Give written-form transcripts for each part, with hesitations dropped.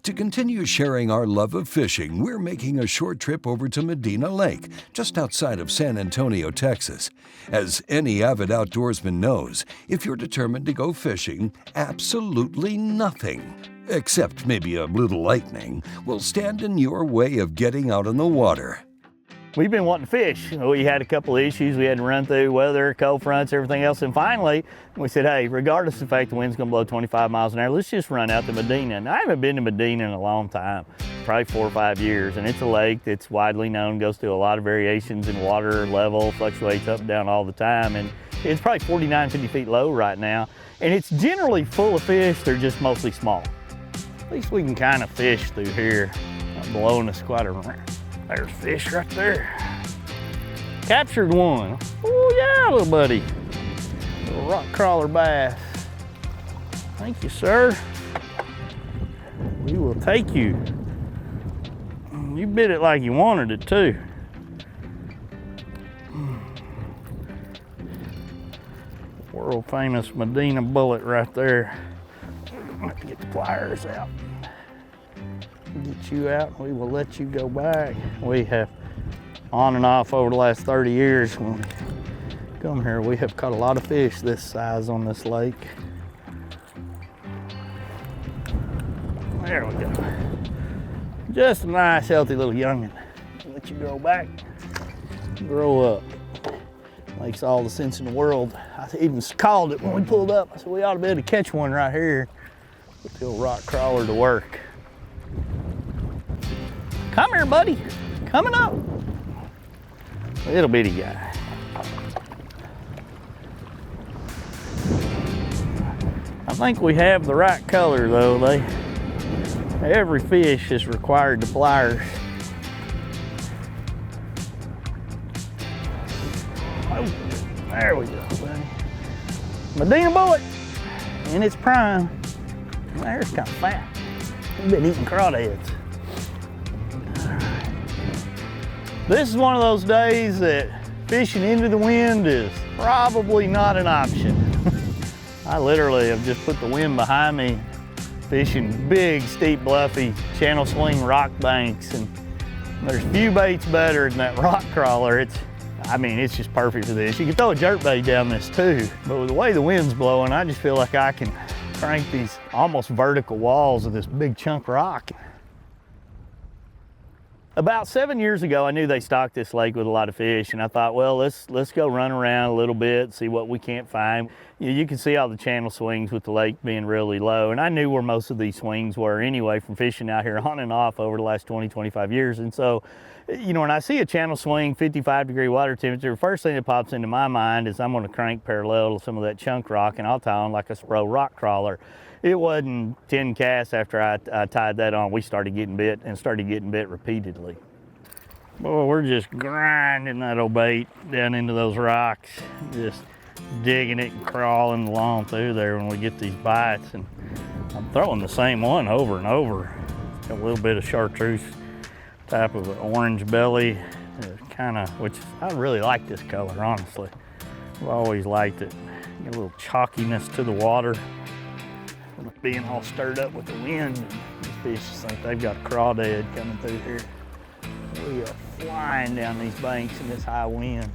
To continue sharing our love of fishing, we're making a short trip over to Medina Lake, just outside of San Antonio, Texas. As any avid outdoorsman knows, if you're determined to go fishing, absolutely nothing, except maybe a little lightning, will stand in your way of getting out on the water. We've been wanting to fish. We had a couple of issues we had to run through, weather, cold fronts, everything else. And finally, we said, hey, regardless of the fact the wind's gonna blow 25 miles an hour, let's just run out to Medina. And I haven't been to Medina in a long time, probably 4 or 5 years. And it's a lake that's widely known, goes through a lot of variations in water level, fluctuates up and down all the time. And it's probably 49, 50 feet low right now. And it's generally full of fish, they're just mostly small. At least we can kind of fish through here. Not blowing us quite around. There's fish right there. Captured one. Oh yeah, little buddy. Little rock crawler bass. Thank you, sir. We will take you. You bit it like you wanted it too. World famous Medina bullet right there. I'm gonna have to get the pliers out. Get you out, we will let you go back. We have on and off over the last 30 years when we come here, we have caught a lot of fish this size on this lake. There we go. Just a nice, healthy little young'un. Let you grow back, grow up. Makes all the sense in the world. I even called it when we pulled up. I said, we ought to be able to catch one right here. Put the old rock crawler to work. Come here, buddy. Coming up. Little bitty guy. I think we have the right color though. Every fish is required the pliers. Oh, there we go, buddy. Medina bullet in its prime. There's kind of fat. We've been eating crawdads. This is one of those days that fishing into the wind is probably not an option. I literally have just put the wind behind me, fishing big, steep, bluffy, channel swing rock banks, and there's few baits better than that rock crawler. It's just perfect for this. You can throw a jerk bait down this too, but with the way the wind's blowing, I just feel like I can crank these almost vertical walls of this big chunk rock. About 7 years ago, I knew they stocked this lake with a lot of fish, and I thought, well, let's go run around a little bit, see what we can't find. You can see all the channel swings with the lake being really low, and I knew where most of these swings were anyway from fishing out here on and off over the last 20, 25 years. And so, you know, when I see a channel swing, 55-degree water temperature, the first thing that pops into my mind is I'm gonna crank parallel to some of that chunk rock, and I'll tie on like a SPRO RkCrawler. It wasn't 10 casts after I tied that on, we started getting bit and started getting bit repeatedly. Boy, we're just grinding that old bait down into those rocks, just digging it and crawling along through there when we get these bites. And I'm throwing the same one over and over. Got a little bit of chartreuse type of an orange belly, which I really like this color, honestly. I've always liked it. Get a little chalkiness to the water. Being all stirred up with the wind, these fish think they've got a crawdad coming through here. We are flying down these banks in this high wind.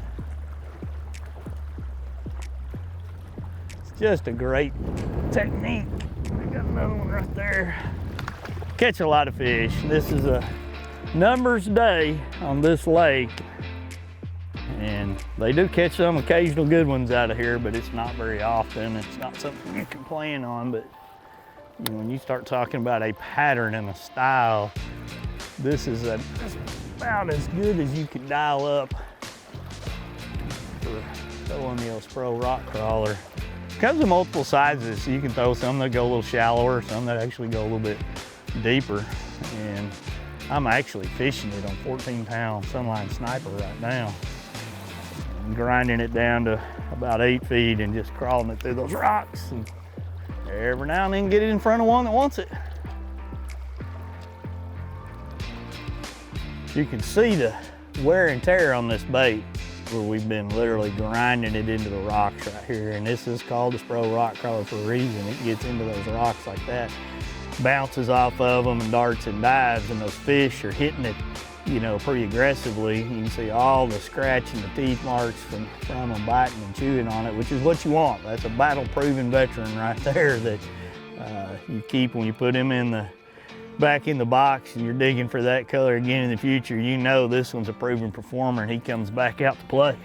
It's just a great technique. I got another one right there. Catch a lot of fish. This is a numbers day on this lake, and they do catch some occasional good ones out of here, but it's not very often. It's not something you can plan on, but you know, when you start talking about a pattern and a style, this is about as good as you can dial up for throwing the old SPRO RkCrawler. It comes in multiple sizes, so you can throw some that go a little shallower, some that actually go a little bit deeper. And I'm actually fishing it on 14-pound Sunline Sniper right now. I'm grinding it down to about 8 feet and just crawling it through those rocks. And every now and then get it in front of one that wants it. You can see the wear and tear on this bait where we've been literally grinding it into the rocks right here. And this is called the SPRO RkCrawler for a reason. It gets into those rocks like that. bounces off of them and darts and dives, and those fish are hitting it, you know, pretty aggressively. You can see all the scratch and the teeth marks from them biting and chewing on it, which is what you want. That's a battle-proven veteran right there that you keep when you put him back in the box and you're digging for that color again in the future. You know this one's a proven performer and he comes back out to play.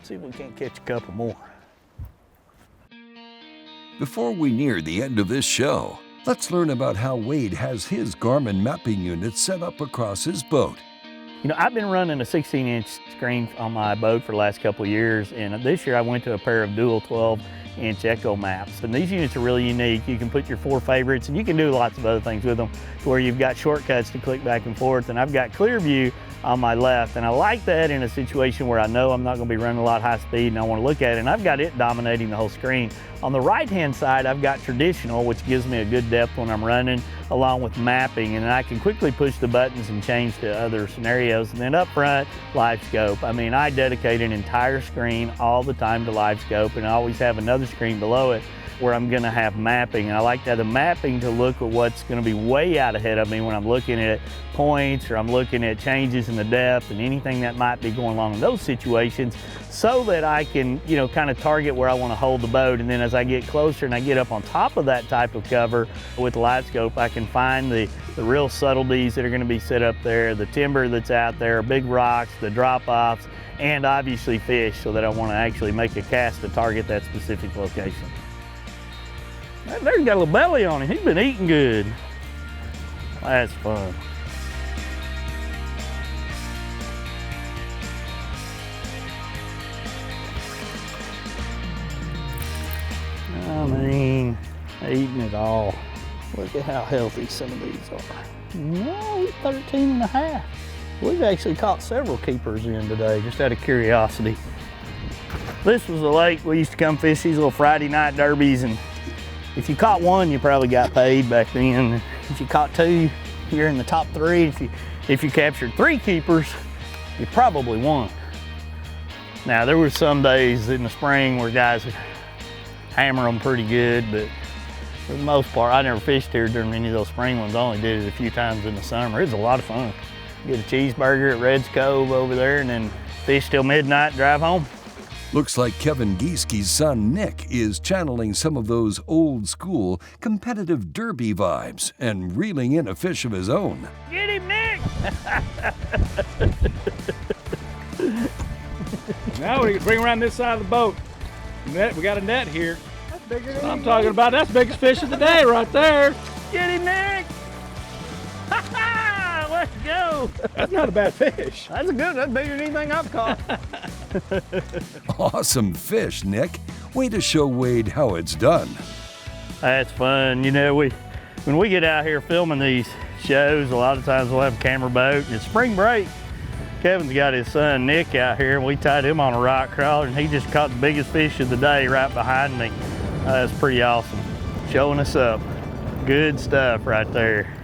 See if we can't catch a couple more. Before we near the end of this show, let's learn about how Wade has his Garmin mapping unit set up across his boat. You know, I've been running a 16-inch screen on my boat for the last couple of years, and this year I went to a pair of dual 12-inch Echo maps. And these units are really unique. You can put your 4 favorites, and you can do lots of other things with them, to where you've got shortcuts to click back and forth. And I've got clear view on my left, and I like that in a situation where I know I'm not going to be running a lot high speed and I want to look at it, and I've got it dominating the whole screen. On the right-hand side, I've got traditional, which gives me a good depth when I'm running, along with mapping, and I can quickly push the buttons and change to other scenarios. And then up front, live scope. I mean, I dedicate an entire screen all the time to live scope, and I always have another screen below it where I'm gonna have mapping. And I like to have the mapping to look at what's gonna be way out ahead of me when I'm looking at points, or I'm looking at changes in the depth and anything that might be going along in those situations, so that I can, you know, kind of target where I want to hold the boat. And then as I get closer and I get up on top of that type of cover with the live scope, I can find the real subtleties that are going to be set up there, the timber that's out there, big rocks, the drop-offs, and obviously fish, so that I want to actually make a cast to target that specific location. That there's got a little belly on him. He's been eating good. That's fun. I mean, eating it all. Look at how healthy some of these are. No, he's 13 and a half. We've actually caught several keepers in today, just out of curiosity. This was a lake we used to come fish these little Friday night derbies, and if you caught one, you probably got paid back then. If you caught 2, you're in the top 3. If you captured 3 keepers, you probably won. Now, there were some days in the spring where guys would hammer them pretty good, but for the most part, I never fished here during any of those spring ones. I only did it a few times in the summer. It was a lot of fun. Get a cheeseburger at Red's Cove over there and then fish till midnight, drive home. Looks like Kevin Giesche's son, Nick, is channeling some of those old-school competitive derby vibes and reeling in a fish of his own. Get him, Nick! Now we can bring around this side of the boat. Net, we got a net here. That's bigger than I'm talking about. That's the biggest fish of the day right there. Get him, Nick! Let's go! That's not a bad fish. That's good. That's bigger than anything I've caught. Awesome fish, Nick. Way to show Wade how it's done. That's fun. You know, when we get out here filming these shows, a lot of times we'll have a camera boat. It's spring break. Kevin's got his son Nick out here, and we tied him on a rock crawler, and he just caught the biggest fish of the day right behind me. That's pretty awesome. Showing us up. Good stuff right there.